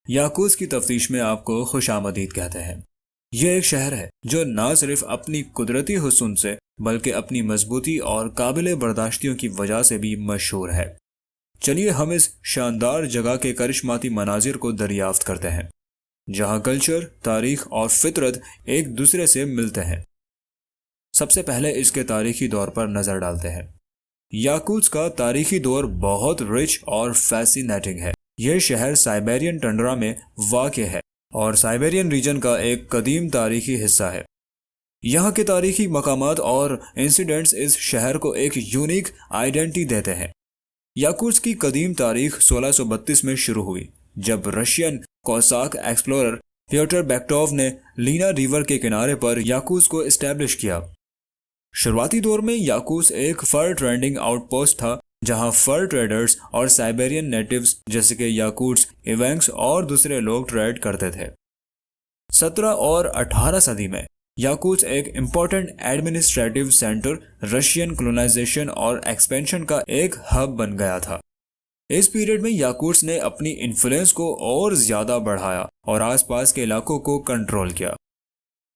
یاکوتس کی تفتیش میں آپ کو خوش آمدید کہتے ہیں۔ یہ ایک شہر ہے جو نہ صرف اپنی قدرتی حسن سے بلکہ اپنی مضبوطی اور قابل برداشتیوں کی وجہ سے بھی مشہور ہے۔ چلیے ہم اس شاندار جگہ کے کرشماتی مناظر کو دریافت کرتے ہیں، جہاں کلچر، تاریخ اور فطرت ایک دوسرے سے ملتے ہیں۔ سب سے پہلے اس کے تاریخی دور پر نظر ڈالتے ہیں۔ یاکوتس کا تاریخی دور بہت رچ اور فیسینیٹنگ ہے۔ یہ شہر سائبیرین ٹنڈرا میں واقع ہے اور سائبیرین ریجن کا ایک قدیم تاریخی حصہ ہے۔ یہاں کے تاریخی مقامات اور انسیڈنٹس اس شہر کو ایک یونیک آئیڈینٹی دیتے ہیں۔ یاکوتس کی قدیم تاریخ 1632 میں شروع ہوئی، جب رشین کوساک ایکسپلورر پیوٹر بیکٹوف نے لینا ریور کے کنارے پر یاکوتس کو اسٹیبلش کیا۔ شروعاتی دور میں یاکوتس ایک فر ٹریڈنگ آؤٹ پوسٹ تھا، جہاں فر ٹریڈرز اور سائبیرین نیٹیوز جیسے کہ یاکوٹس، ایونکس اور دوسرے لوگ ٹریڈ کرتے تھے۔ 17 اور 18 صدی میں یاکوتس ایک امپورٹنٹ ایڈمنسٹریٹو سینٹر، رشین کولونائزیشن اور ایکسپینشن کا ایک ہب بن گیا تھا۔ اس پیریڈ میں یاکوٹس نے اپنی انفلوئنس کو اور زیادہ بڑھایا اور آس پاس کے علاقوں کو کنٹرول کیا۔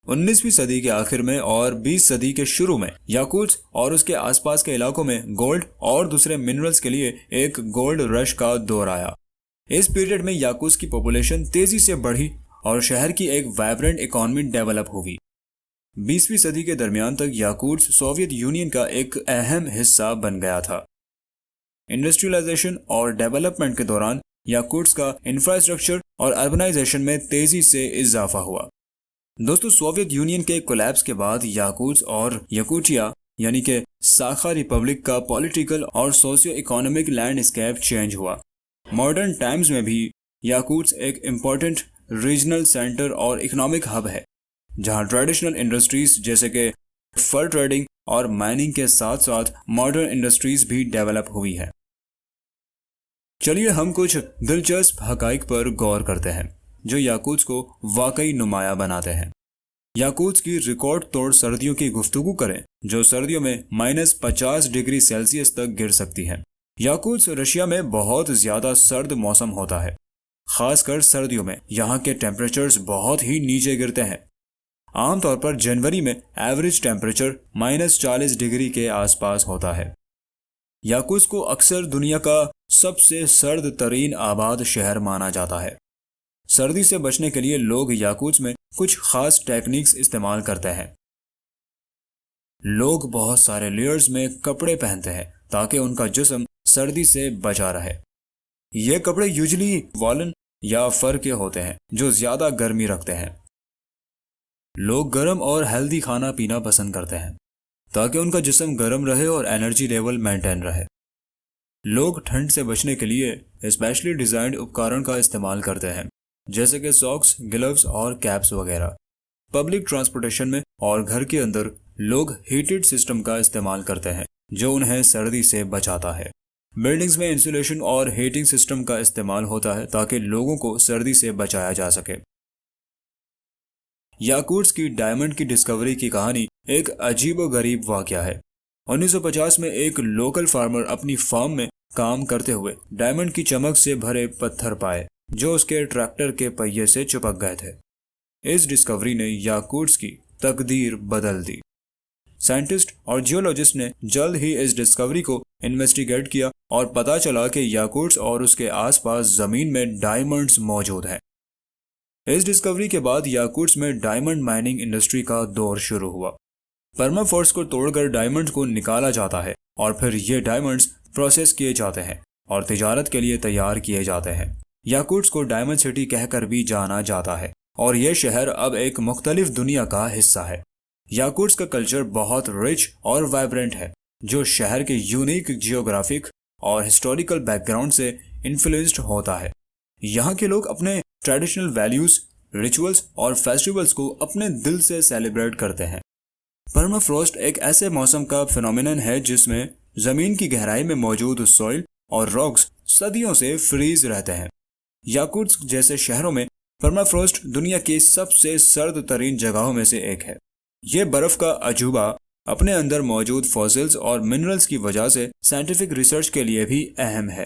19ویں صدی کے آخر میں اور 20 صدی کے شروع میں یاکوتس اور اس کے آس پاس کے علاقوں میں گولڈ اور دوسرے منرلز کے لیے ایک گولڈ رش کا دور آیا۔ اس پیریڈ میں یاکوتس کی پاپولیشن تیزی سے بڑھی اور شہر کی ایک وائبرنٹ اکانومی ڈیولپ ہوئی۔ 20ویں صدی کے درمیان تک یاکوتس سوویت یونین کا ایک اہم حصہ بن گیا تھا۔ انڈسٹریلائزیشن اور ڈیولپمنٹ کے دوران یاکوتس کا انفراسٹرکچر اور اربنائزیشن میں تیزی سے اضافہ ہوا۔ دوستو، سوویت یونین کے کولیپس کے بعد یاکوتس اور یاکوٹیا یعنی کہ ساخا ریپبلک کا پولیٹیکل اور socio economic landscape change ہوا۔ ماڈرن ٹائمز میں بھی یاکوتس ایک امپورٹنٹ ریجنل سینٹر اور اکنامک ہب ہے، جہاں ٹریڈیشنل انڈسٹریز جیسے کہ فر ٹریڈنگ اور مائننگ کے ساتھ ساتھ ماڈرن انڈسٹریز بھی ڈیولپ ہوئی ہے۔ چلیے ہم کچھ دلچسپ حقائق پر غور کرتے ہیں جو یاکوتس کو واقعی نمایاں بناتے ہیں۔ یاکوتس کی ریکارڈ توڑ سردیوں کی گفتگو کریں، جو سردیوں میں -50 ڈگری سیلسیس تک گر سکتی ہیں۔ یاکوتس رشیا میں بہت زیادہ سرد موسم ہوتا ہے، خاص کر سردیوں میں یہاں کے ٹیمپریچرز بہت ہی نیچے گرتے ہیں۔ عام طور پر جنوری میں ایوریج ٹیمپریچر -40 ڈگری کے آس پاس ہوتا ہے۔ یاکوتس کو اکثر دنیا کا سب سے سرد ترین آباد شہر مانا جاتا ہے۔ سردی سے بچنے کے لیے لوگ یاکوتس میں کچھ خاص ٹیکنیکس استعمال کرتے ہیں۔ لوگ بہت سارے لیئرز میں کپڑے پہنتے ہیں تاکہ ان کا جسم سردی سے بچا رہے۔ یہ کپڑے یوزلی والن یا فر کے ہوتے ہیں جو زیادہ گرمی رکھتے ہیں۔ لوگ گرم اور ہیلدی کھانا پینا پسند کرتے ہیں تاکہ ان کا جسم گرم رہے اور انرجی لیول مینٹین رہے۔ لوگ ٹھنڈ سے بچنے کے لیے اسپیشلی ڈیزائنڈ اپکرن کا استعمال کرتے ہیں، جیسے کہ ساکس، گلوز اور کیپس وغیرہ۔ پبلک ٹرانسپورٹیشن میں اور گھر کے اندر لوگ ہیٹڈ سسٹم کا استعمال کرتے ہیں جو انہیں سردی سے بچاتا ہے۔ بلڈنگز میں انسولیشن اور ہیٹنگ سسٹم کا استعمال ہوتا ہے تاکہ لوگوں کو سردی سے بچایا جا سکے۔ یاکوتس کی ڈائمنڈ کی ڈسکوری کی کہانی ایک عجیب و غریب واقعہ ہے۔ 1950 میں ایک لوکل فارمر اپنی فارم میں کام کرتے ہوئے ڈائمنڈ کی چمک سے بھرے پتھر پائے جو اس کے ٹریکٹر کے پہیے سے چپک گئے تھے۔ اس ڈسکوری نے یاکوتس کی تقدیر بدل دی۔ سائنٹسٹ اور جیولوجسٹ نے جلد ہی اس ڈسکوری کو انویسٹیگیٹ کیا اور پتہ چلا کہ یاکوتس اور اس کے آس پاس زمین میں ڈائمنڈز موجود ہیں۔ اس ڈسکوری کے بعد یاکوتس میں ڈائمنڈ مائننگ انڈسٹری کا دور شروع ہوا۔ پرمافورس کو توڑ کر ڈائمنڈز کو نکالا جاتا ہے اور پھر یہ ڈائمنڈز پروسیس کیے جاتے ہیں اور تجارت کے لیے تیار کیے جاتے ہیں۔ یاکوتس کو ڈائمنڈ سٹی کہہ کر بھی جانا جاتا ہے اور یہ شہر اب ایک مختلف دنیا کا حصہ ہے۔ یاکوتس کا کلچر بہت رچ اور وائبرنٹ ہے، جو شہر کے یونیک جیوگرافک اور ہسٹوریکل بیک گراؤنڈ سے انفلوئنسڈ ہوتا ہے۔ یہاں کے لوگ اپنے ٹریڈیشنل ویلیوز، ریچولز اور فیسٹیولز کو اپنے دل سے سیلیبریٹ کرتے ہیں۔ پرمافروسٹ ایک ایسے موسم کا فینومینن ہے جس میں زمین کی گہرائی میں موجود سوئل اور راکس صدیوں سے فریز رہتے ہیں۔ یاکوتس جیسے شہروں میں پرمافروسٹ دنیا کی سب سے سرد ترین جگہوں میں سے ایک ہے۔ یہ برف کا عجوبہ اپنے اندر موجود فوسلز اور منرلز کی وجہ سے سائنٹیفک ریسرچ کے لیے بھی اہم ہے۔